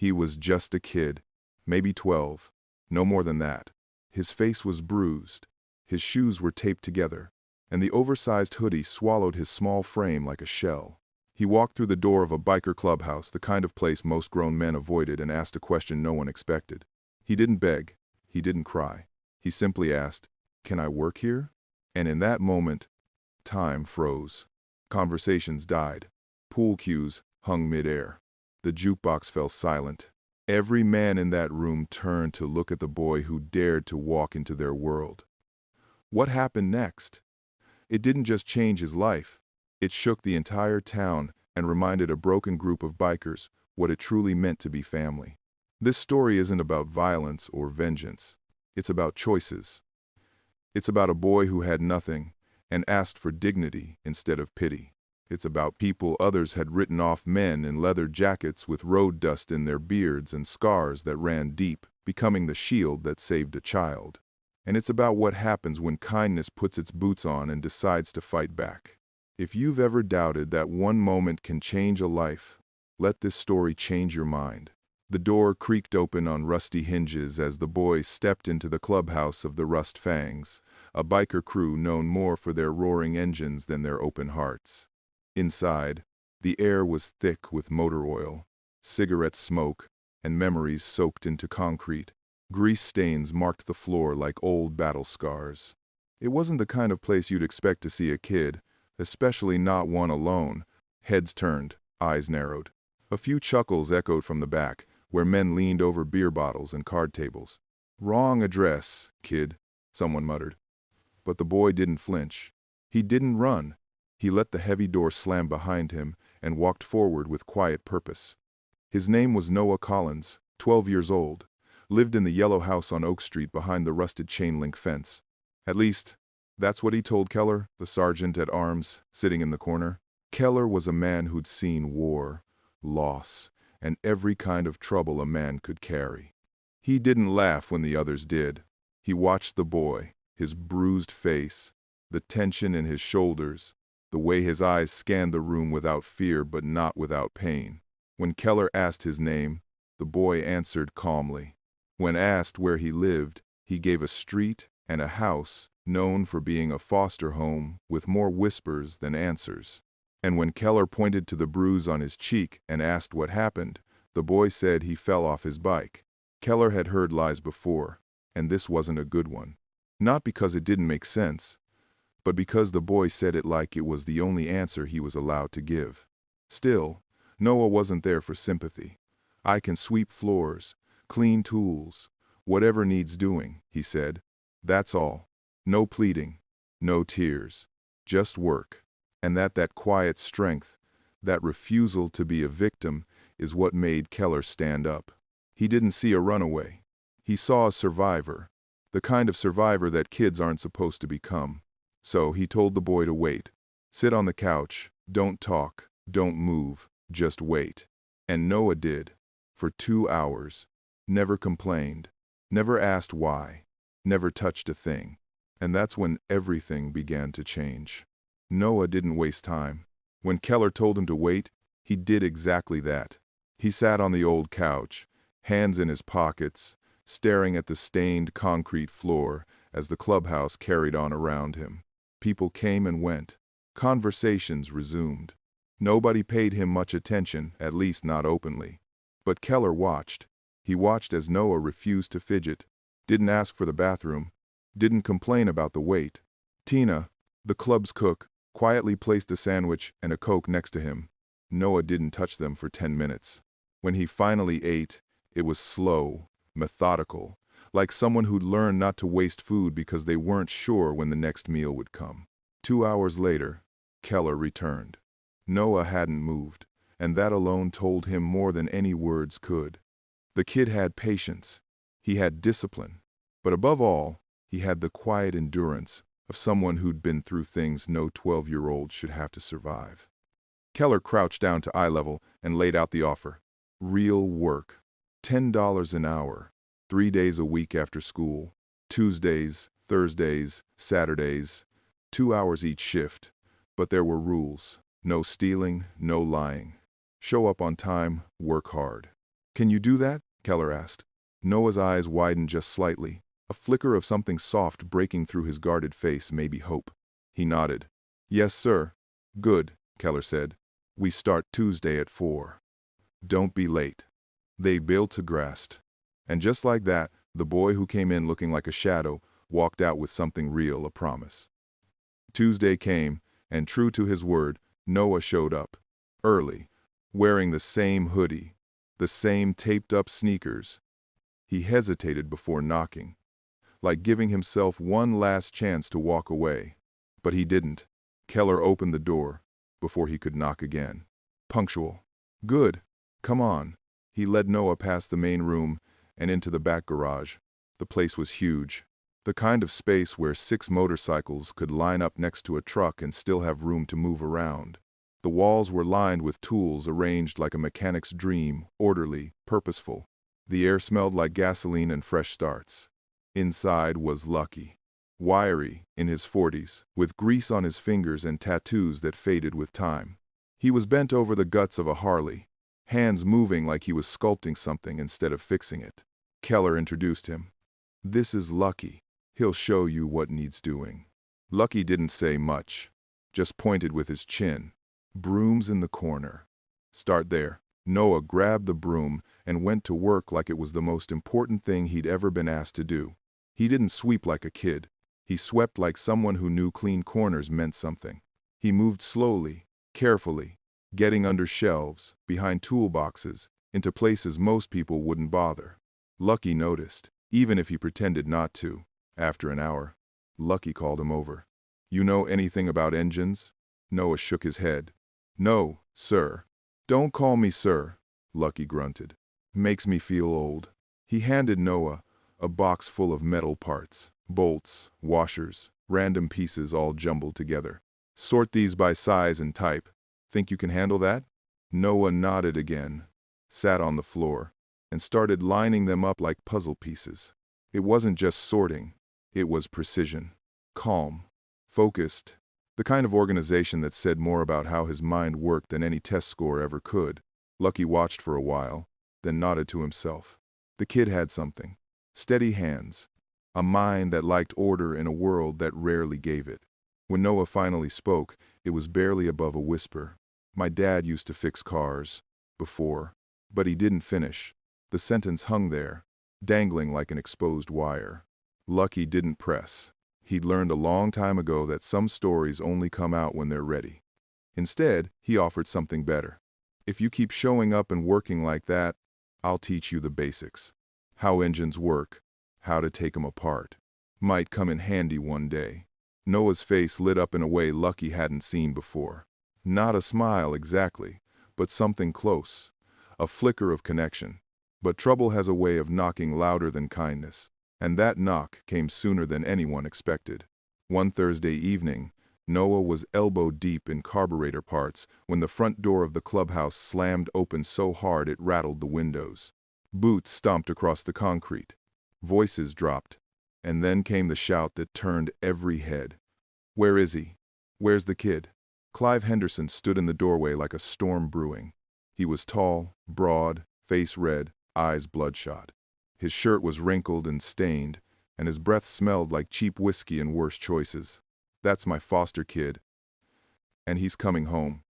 He was just a kid, maybe 12, no more than that. His face was bruised, his shoes were taped together, and the oversized hoodie swallowed his small frame like a shell. He walked through the door of a biker clubhouse, the kind of place most grown men avoided, and asked a question no one expected. He didn't beg, he didn't cry. He simply asked, "Can I work here?" And in that moment, time froze. Conversations died. Pool cues hung midair. The jukebox fell silent. Every man in that room turned to look at the boy who dared to walk into their world. What happened next? It didn't just change his life. It shook the entire town and reminded a broken group of bikers what it truly meant to be family. This story isn't about violence or vengeance. It's about choices. It's about a boy who had nothing and asked for dignity instead of pity. It's about people others had written off, men in leather jackets with road dust in their beards and scars that ran deep, becoming the shield that saved a child. And it's about what happens when kindness puts its boots on and decides to fight back. If you've ever doubted that one moment can change a life, let this story change your mind. The door creaked open on rusty hinges as the boys stepped into the clubhouse of the Rust Fangs, a biker crew known more for their roaring engines than their open hearts. Inside, the air was thick with motor oil, cigarette smoke, and memories soaked into concrete. Grease stains marked the floor like old battle scars. It wasn't the kind of place you'd expect to see a kid, especially not one alone. Heads turned, eyes narrowed. A few chuckles echoed from the back, where men leaned over beer bottles and card tables. "Wrong address, kid," someone muttered. But the boy didn't flinch. He didn't run. He let the heavy door slam behind him and walked forward with quiet purpose. His name was Noah Collins, 12 years old, lived in the yellow house on Oak Street behind the rusted chain-link fence. At least, that's what he told Keller, the sergeant at arms, sitting in the corner. Keller was a man who'd seen war, loss, and every kind of trouble a man could carry. He didn't laugh when the others did. He watched the boy, his bruised face, the tension in his shoulders, the way his eyes scanned the room without fear but not without pain. When Keller asked his name, the boy answered calmly. When asked where he lived, he gave a street and a house known for being a foster home with more whispers than answers. And when Keller pointed to the bruise on his cheek and asked what happened, the boy said he fell off his bike. Keller had heard lies before, and this wasn't a good one. Not because it didn't make sense, but because the boy said it like it was the only answer he was allowed to give. Still, Noah wasn't there for sympathy. "I can sweep floors, clean tools, whatever needs doing," he said. "That's all. No pleading, no tears, just work." And that quiet strength, that refusal to be a victim, is what made Keller stand up. He didn't see a runaway. He saw a survivor, the kind of survivor that kids aren't supposed to become. So he told the boy to wait. Sit on the couch, don't talk, don't move, just wait. And Noah did, for 2 hours. Never complained, never asked why, never touched a thing. And that's when everything began to change. Noah didn't waste time. When Keller told him to wait, he did exactly that. He sat on the old couch, hands in his pockets, staring at the stained concrete floor as the clubhouse carried on around him. People came and went. Conversations resumed. Nobody paid him much attention, at least not openly. But Keller watched. He watched as Noah refused to fidget, didn't ask for the bathroom, didn't complain about the wait. Tina, the club's cook, quietly placed a sandwich and a Coke next to him. Noah didn't touch them for 10 minutes. When he finally ate, it was slow, methodical, like someone who'd learned not to waste food because they weren't sure when the next meal would come. 2 hours later, Keller returned. Noah hadn't moved, and that alone told him more than any words could. The kid had patience. He had discipline. But above all, he had the quiet endurance of someone who'd been through things no 12-year-old should have to survive. Keller crouched down to eye level and laid out the offer. Real work. $10 an hour. 3 days a week after school. Tuesdays, Thursdays, Saturdays. 2 hours each shift. But there were rules. No stealing, no lying. Show up on time, work hard. Can you do that? Keller asked. Noah's eyes widened just slightly, a flicker of something soft breaking through his guarded face, maybe hope. He nodded. Yes, sir. Good, Keller said. We start Tuesday at 4. Don't be late. They built to Grast. And just like that, the boy who came in looking like a shadow walked out with something real, a promise. Tuesday came, and true to his word, Noah showed up. Early, wearing the same hoodie, the same taped-up sneakers. He hesitated before knocking, like giving himself one last chance to walk away. But he didn't. Keller opened the door before he could knock again. Punctual. Good. Come on. He led Noah past the main room and into the back garage. The place was huge. The kind of space where 6 motorcycles could line up next to a truck and still have room to move around. The walls were lined with tools arranged like a mechanic's dream, orderly, purposeful. The air smelled like gasoline and fresh starts. Inside was Lucky. Wiry, in his 40s, with grease on his fingers and tattoos that faded with time. He was bent over the guts of a Harley, hands moving like he was sculpting something instead of fixing it. Keller introduced him. This is Lucky. He'll show you what needs doing. Lucky didn't say much, just pointed with his chin. Brooms in the corner. Start there. Noah grabbed the broom and went to work like it was the most important thing he'd ever been asked to do. He didn't sweep like a kid. He swept like someone who knew clean corners meant something. He moved slowly, carefully, getting under shelves, behind toolboxes, into places most people wouldn't bother. Lucky noticed, even if he pretended not to. After an hour, Lucky called him over. You know anything about engines? Noah shook his head. No, sir. Don't call me sir, Lucky grunted. Makes me feel old. He handed Noah a box full of metal parts, bolts, washers, random pieces all jumbled together. Sort these by size and type. Think you can handle that? Noah nodded again, sat on the floor, and started lining them up like puzzle pieces. It wasn't just sorting. It was precision. Calm. Focused. The kind of organization that said more about how his mind worked than any test score ever could. Lucky watched for a while, then nodded to himself. The kid had something. Steady hands. A mind that liked order in a world that rarely gave it. When Noah finally spoke, it was barely above a whisper. My dad used to fix cars. Before. But he didn't finish. The sentence hung there, dangling like an exposed wire. Lucky didn't press. He'd learned a long time ago that some stories only come out when they're ready. Instead, he offered something better. If you keep showing up and working like that, I'll teach you the basics. How engines work, how to take them apart. Might come in handy one day. Noah's face lit up in a way Lucky hadn't seen before. Not a smile exactly, but something close. A flicker of connection. But trouble has a way of knocking louder than kindness. And that knock came sooner than anyone expected. One Thursday evening, Noah was elbow-deep in carburetor parts when the front door of the clubhouse slammed open so hard it rattled the windows. Boots stomped across the concrete. Voices dropped. And then came the shout that turned every head. Where is he? Where's the kid? Clive Henderson stood in the doorway like a storm brewing. He was tall, broad, face red, eyes bloodshot. His shirt was wrinkled and stained, and his breath smelled like cheap whiskey and worse choices. That's my foster kid. And he's coming home.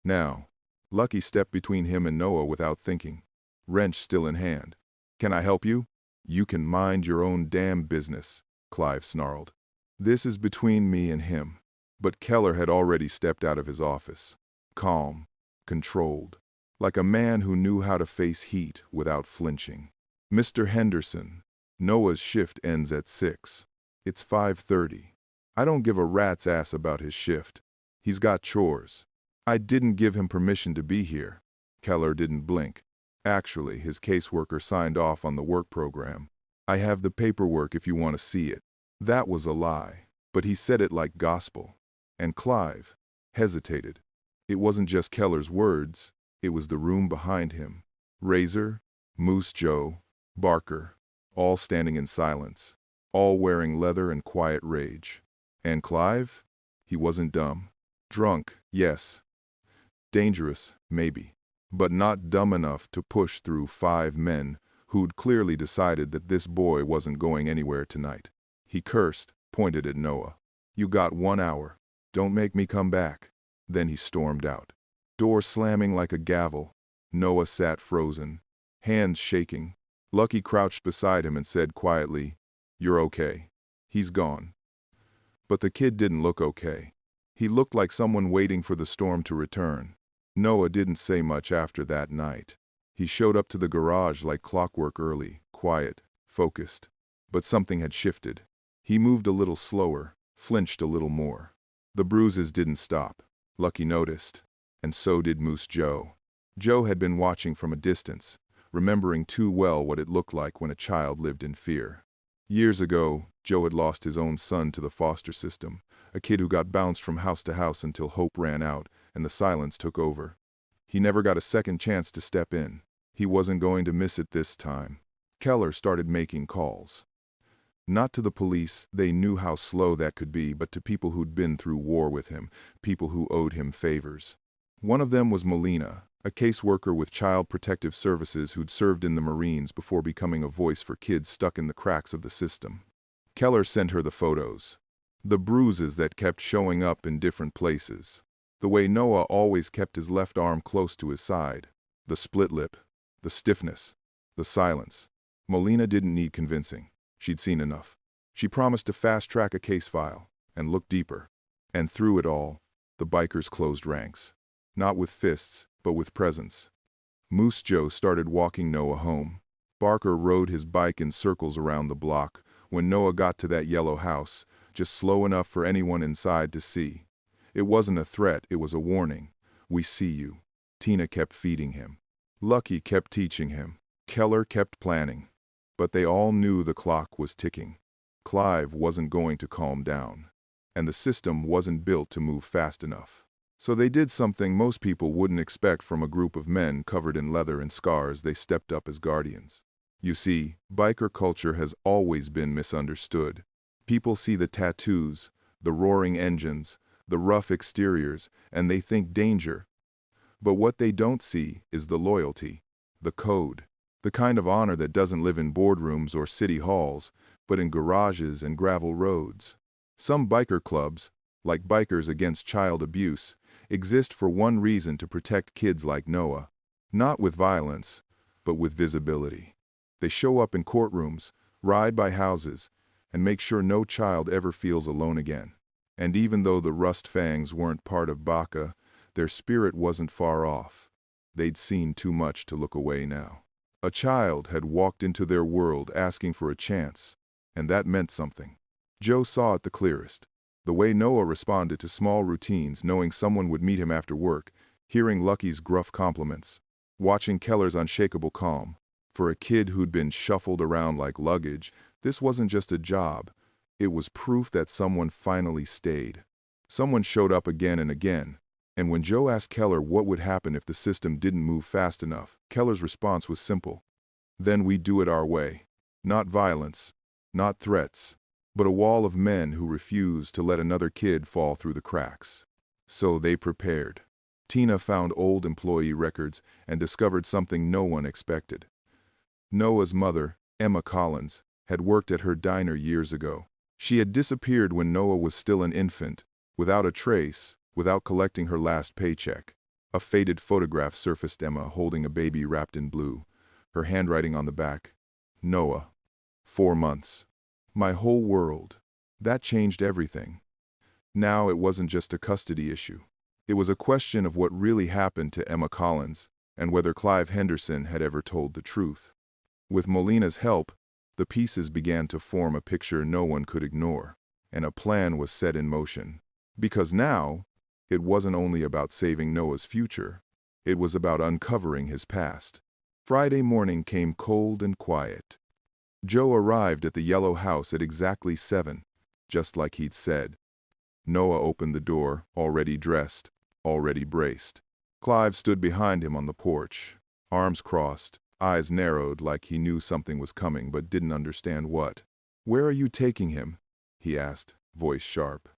Now. Lucky stepped between him and Noah without thinking, wrench still in hand. Can I help you? You can mind your own damn business, Clive snarled. This is between me and him. But Keller had already stepped out of his office. Calm, controlled, like a man who knew how to face heat without flinching. Mr. Henderson, Noah's shift ends at 6. It's 5:30. I don't give a rat's ass about his shift. He's got chores. I didn't give him permission to be here. Keller didn't blink. Actually, his caseworker signed off on the work program. I have the paperwork if you want to see it. That was a lie, but he said it like gospel. And Clive hesitated. It wasn't just Keller's words, it was the room behind him. Razor, Moose Joe, Barker, all standing in silence, all wearing leather and quiet rage. And Clive? He wasn't dumb. Drunk, yes. Dangerous, maybe. but not dumb enough to push through 5 men who'd clearly decided that this boy wasn't going anywhere tonight. He cursed, pointed at Noah. "You got 1 hour. Don't make me come back." Then he stormed out. Door slamming like a gavel. Noah sat frozen, hands shaking. Lucky crouched beside him and said quietly, "You're okay. He's gone." But the kid didn't look okay. He looked like someone waiting for the storm to return. Noah didn't say much after that night. He showed up to the garage like clockwork early, quiet, focused. But something had shifted. He moved a little slower, flinched a little more. The bruises didn't stop. Lucky noticed. And so did Moose Joe. Joe had been watching from a distance, remembering too well what it looked like when a child lived in fear. Years ago, Joe had lost his own son to the foster system, a kid who got bounced from house to house until hope ran out and the silence took over. He never got a second chance to step in. He wasn't going to miss it this time. Keller started making calls. Not to the police, they knew how slow that could be, but to people who'd been through war with him, people who owed him favors. One of them was Melina, a caseworker with Child Protective Services who'd served in the Marines before becoming a voice for kids stuck in the cracks of the system. Keller sent her the photos. The bruises that kept showing up in different places. The way Noah always kept his left arm close to his side. The split lip. The stiffness. The silence. Melina didn't need convincing. She'd seen enough. She promised to fast-track a case file and look deeper. And through it all, the bikers closed ranks. Not with fists, but with presence. Moose Joe started walking Noah home. Barker rode his bike in circles around the block. When Noah got to that yellow house, just slow enough for anyone inside to see. It wasn't a threat, it was a warning. "We see you." Tina kept feeding him. Lucky kept teaching him. Keller kept planning. But they all knew the clock was ticking. Clive wasn't going to calm down. And the system wasn't built to move fast enough. So they did something most people wouldn't expect from a group of men covered in leather and scars. They stepped up as guardians. You see, biker culture has always been misunderstood. People see the tattoos, the roaring engines, the rough exteriors, and they think danger. But what they don't see is the loyalty, the code, the kind of honor that doesn't live in boardrooms or city halls, but in garages and gravel roads. Some biker clubs, like Bikers Against Child Abuse, exist for one reason: to protect kids like Noah. Not with violence, but with visibility. They show up in courtrooms, ride by houses, and make sure no child ever feels alone again. And even though the Rust Fangs weren't part of Baka, their spirit wasn't far off. They'd seen too much to look away now. A child had walked into their world asking for a chance, and that meant something. Joe saw it the clearest. The way Noah responded to small routines, knowing someone would meet him after work, hearing Lucky's gruff compliments, watching Keller's unshakable calm. For a kid who'd been shuffled around like luggage, this wasn't just a job. It was proof that someone finally stayed. Someone showed up again and again. And when Joe asked Keller what would happen if the system didn't move fast enough, Keller's response was simple. "Then we do it our way. Not violence, not threats, but a wall of men who refuse to let another kid fall through the cracks." So they prepared. Tina found old employee records and discovered something no one expected. Noah's mother, Emma Collins, had worked at her diner years ago. She had disappeared when Noah was still an infant, without a trace, without collecting her last paycheck. A faded photograph surfaced: Emma holding a baby wrapped in blue, her handwriting on the back. Noah. 4 months. My whole world. That changed everything. Now it wasn't just a custody issue. It was a question of what really happened to Emma Collins, and whether Clive Henderson had ever told the truth. With Molina's help, the pieces began to form a picture no one could ignore, and a plan was set in motion. Because now, it wasn't only about saving Noah's future, it was about uncovering his past. Friday morning came cold and quiet. Joe arrived at the yellow house at exactly 7, just like he'd said. Noah opened the door, already dressed, already braced. Clive stood behind him on the porch, arms crossed, eyes narrowed like he knew something was coming but didn't understand what. "Where are you taking him?" he asked, voice sharp.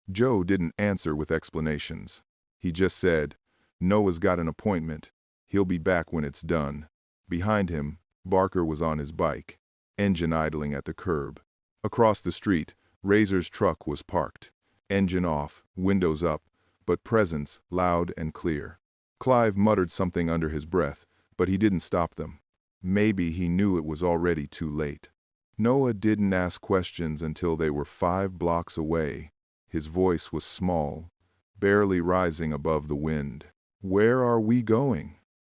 Joe didn't answer with explanations. He just said, "Noah's got an appointment. He'll be back when it's done. Behind him, Barker was on his bike, engine idling at the curb. Across the street, Razor's truck was parked, engine off, windows up, but presence loud and clear. Clive muttered something under his breath, but he didn't stop them. Maybe he knew it was already too late. Noah didn't ask questions until they were 5 blocks away. His voice was small, barely rising above the wind. "Where are we going?"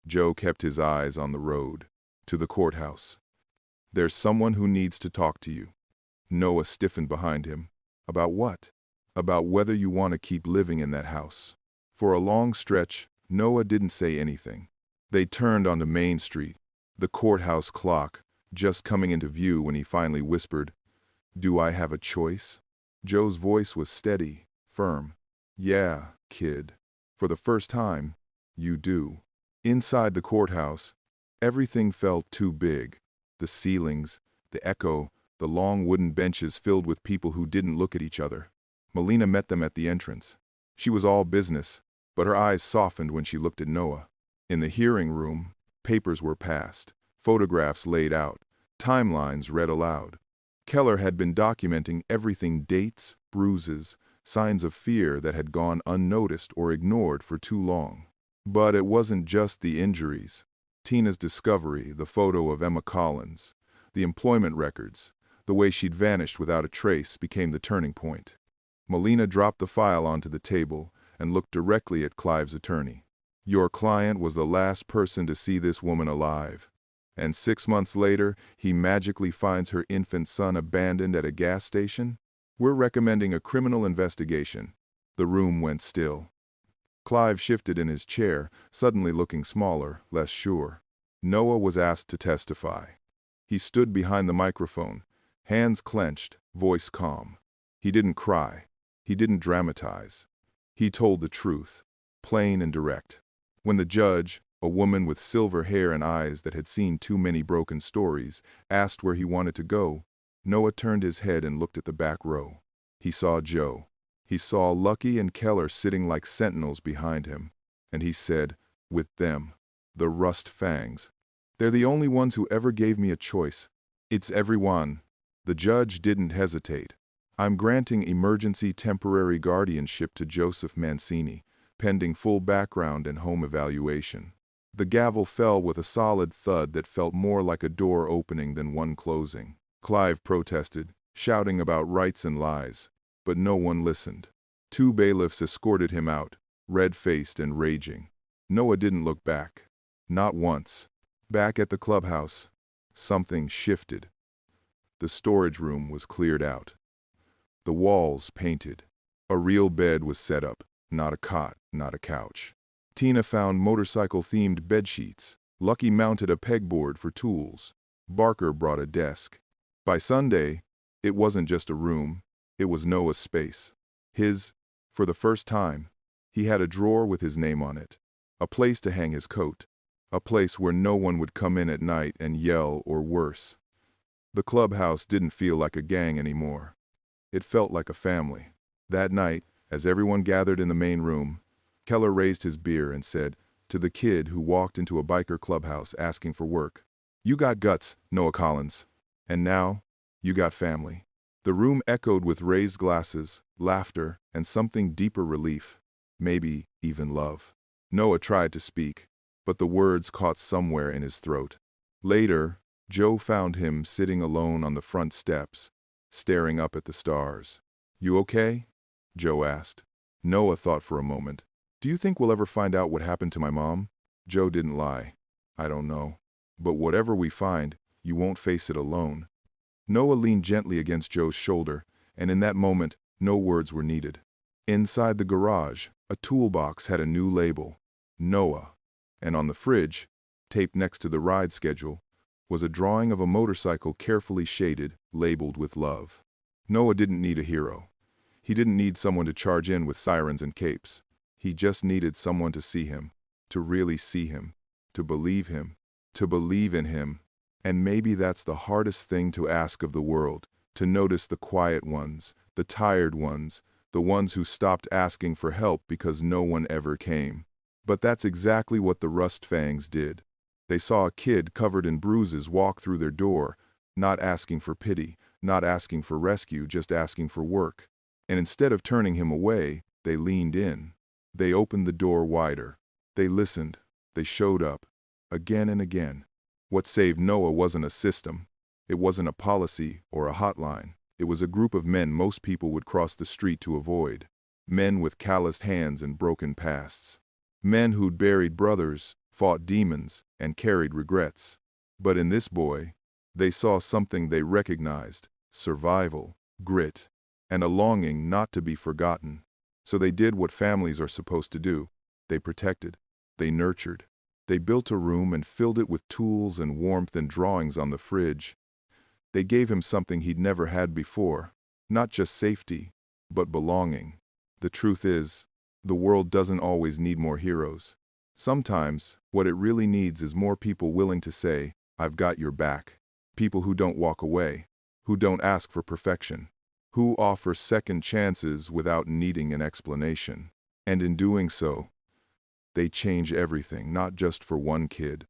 Joe kept his eyes on the road. "To the courthouse. There's someone who needs to talk to you." Noah stiffened behind him. "About what?" "About whether you want to keep living in that house." For a long stretch, Noah didn't say anything. They turned onto Main Street, the courthouse clock just coming into view when he finally whispered, "Do I have a choice?" Joe's voice was steady, firm. "Yeah, kid. For the first time, you do." Inside the courthouse, everything felt too big. The ceilings, the echo, the long wooden benches filled with people who didn't look at each other. Melina met them at the entrance. She was all business, but her eyes softened when she looked at Noah. In the hearing room, papers were passed, photographs laid out, timelines read aloud. Keller had been documenting everything: dates, bruises, signs of fear that had gone unnoticed or ignored for too long. But it wasn't just the injuries. Tina's discovery, the photo of Emma Collins, the employment records, the way she'd vanished without a trace became the turning point. Melina dropped the file onto the table and looked directly at Clive's attorney. "Your client was the last person to see this woman alive. And 6 months later, he magically finds her infant son abandoned at a gas station? We're recommending a criminal investigation." The room went still. Clive shifted in his chair, suddenly looking smaller, less sure. Noah was asked to testify. He stood behind the microphone, hands clenched, voice calm. He didn't cry. He didn't dramatize. He told the truth, plain and direct. When the judge, a woman with silver hair and eyes that had seen too many broken stories, asked where he wanted to go, Noah turned his head and looked at the back row. He saw Joe. He saw Lucky and Keller sitting like sentinels behind him. And he said, "With them, the rust fangs. They're the only ones who ever gave me a choice. It's everyone." The judge didn't hesitate. "I'm granting emergency temporary guardianship to Joseph Mancini, pending full background and home evaluation." The gavel fell with a solid thud that felt more like a door opening than one closing. Clive protested, shouting about rights and lies, but no one listened. 2 bailiffs escorted him out, red-faced and raging. Noah didn't look back. Not once. Back at the clubhouse, something shifted. The storage room was cleared out. The walls painted. A real bed was set up, not a cot, not a couch. Tina found motorcycle-themed bedsheets. Lucky mounted a pegboard for tools. Barker brought a desk. By Sunday, it wasn't just a room. It was Noah's space. His, for the first time. He had a drawer with his name on it. A place to hang his coat. A place where no one would come in at night and yell or worse. The clubhouse didn't feel like a gang anymore. It felt like a family. That night, as everyone gathered in the main room, Keller raised his beer and said, to the kid who walked into a biker clubhouse asking for work, "You got guts, Noah Collins. And now, you got family." The room echoed with raised glasses, laughter, and something deeper: relief. Maybe even love. Noah tried to speak, but the words caught somewhere in his throat. Later, Joe found him sitting alone on the front steps, staring up at the stars. "You okay?" Joe asked. Noah thought for a moment. "Do you think we'll ever find out what happened to my mom?" Joe didn't lie. "I don't know. But whatever we find, you won't face it alone." Noah leaned gently against Joe's shoulder, and in that moment, no words were needed. Inside the garage, a toolbox had a new label, Noah, and on the fridge, taped next to the ride schedule, was a drawing of a motorcycle carefully shaded, labeled with love. Noah didn't need a hero. He didn't need someone to charge in with sirens and capes. He just needed someone to see him, to really see him, to believe in him. And maybe that's the hardest thing to ask of the world, to notice the quiet ones, the tired ones, the ones who stopped asking for help because no one ever came. But that's exactly what the rust fangs did. They saw a kid covered in bruises walk through their door, not asking for pity, not asking for rescue, just asking for work. And instead of turning him away, they leaned in. They opened the door wider. They listened. They showed up. Again and again. What saved Noah wasn't a system. It wasn't a policy or a hotline. It was a group of men most people would cross the street to avoid. Men with calloused hands and broken pasts. Men who'd buried brothers, fought demons, and carried regrets. But in this boy, they saw something they recognized: survival, grit, and a longing not to be forgotten. So they did what families are supposed to do. They protected. They nurtured. They built a room and filled it with tools and warmth and drawings on the fridge. They gave him something he'd never had before, not just safety, but belonging. The truth is, the world doesn't always need more heroes. Sometimes, what it really needs is more people willing to say, "I've got your back." People who don't walk away, who don't ask for perfection, who offer second chances without needing an explanation. And in doing so, they change everything, not just for one kid,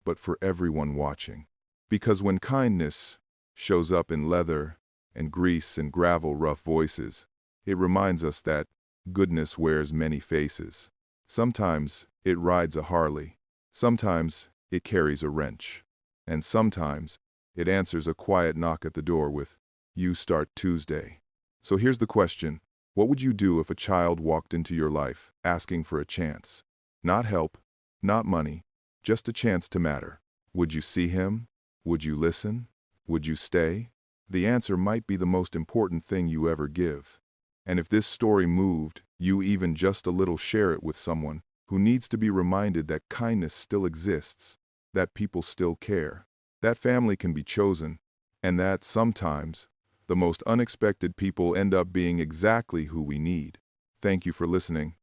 but for everyone watching. Because when kindness shows up in leather and grease and gravel, rough voices, it reminds us that goodness wears many faces. Sometimes it rides a Harley. Sometimes it carries a wrench. And sometimes it answers a quiet knock at the door with, "You start Tuesday." So here's the question. What would you do if a child walked into your life asking for a chance? Not help, not money, just a chance to matter. Would you see him? Would you listen? Would you stay? The answer might be the most important thing you ever give. And if this story moved you even just a little, share it with someone who needs to be reminded that kindness still exists, that people still care, that family can be chosen, and that sometimes the most unexpected people end up being exactly who we need. Thank you for listening,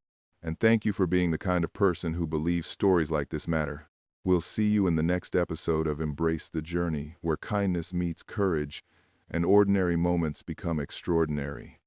and thank you for being the kind of person who believes stories like this matter. We'll see you in the next episode of Embrace the Journey, where kindness meets courage and ordinary moments become extraordinary.